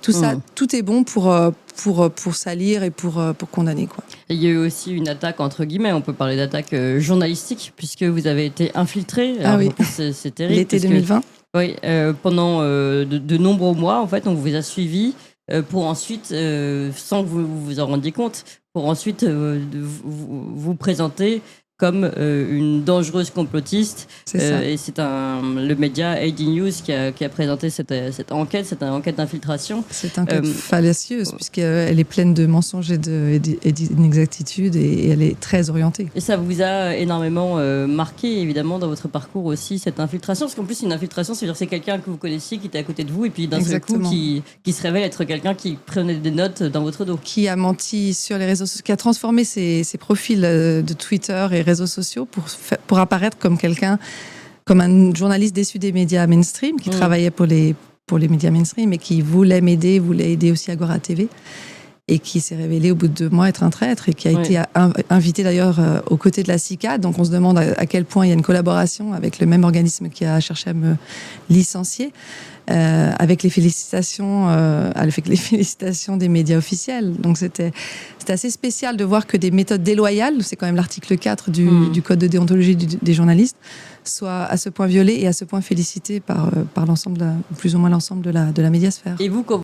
Tout ça, tout est bon pour salir et pour condamner, quoi. Et il y a eu aussi une attaque, entre guillemets, on peut parler d'attaque journalistique, puisque vous avez été infiltré. Ah oui, c'est terrible. l'été 2020. Oui, pendant de nombreux mois, en fait, on vous a suivi pour ensuite, sans que vous vous en rendiez compte, pour ensuite vous présenter comme une dangereuse complotiste. C'est ça. Et c'est le média AD News qui a présenté cette enquête d'infiltration. C'est une enquête fallacieuse, puisqu'elle est pleine de mensonges et d'inexactitudes, et elle est très orientée. Et ça vous a énormément marqué, évidemment, dans votre parcours aussi, cette infiltration. Parce qu'en plus, une infiltration, c'est-à-dire c'est quelqu'un que vous connaissiez, qui était à côté de vous, et puis d'un seul coup, qui se révèle être quelqu'un qui prenait des notes dans votre dos. Qui a menti sur les réseaux sociaux, qui a transformé ses profils de Twitter et réseaux sociaux pour apparaître comme quelqu'un, comme un journaliste déçu des médias mainstream, qui travaillait pour les médias mainstream et qui voulait aider aussi Agora TV, et qui s'est révélé au bout de 2 mois être un traître, et qui a été invité d'ailleurs aux côtés de la CICAD. Donc on se demande à quel point il y a une collaboration avec le même organisme qui a cherché à me licencier, avec les félicitations des médias officiels. Donc c'était assez spécial de voir que des méthodes déloyales, c'est quand même l'article 4 du code de déontologie des journalistes, soient à ce point violées et à ce point félicitées par l'ensemble, plus ou moins l'ensemble de la médiasphère. Et vous, quand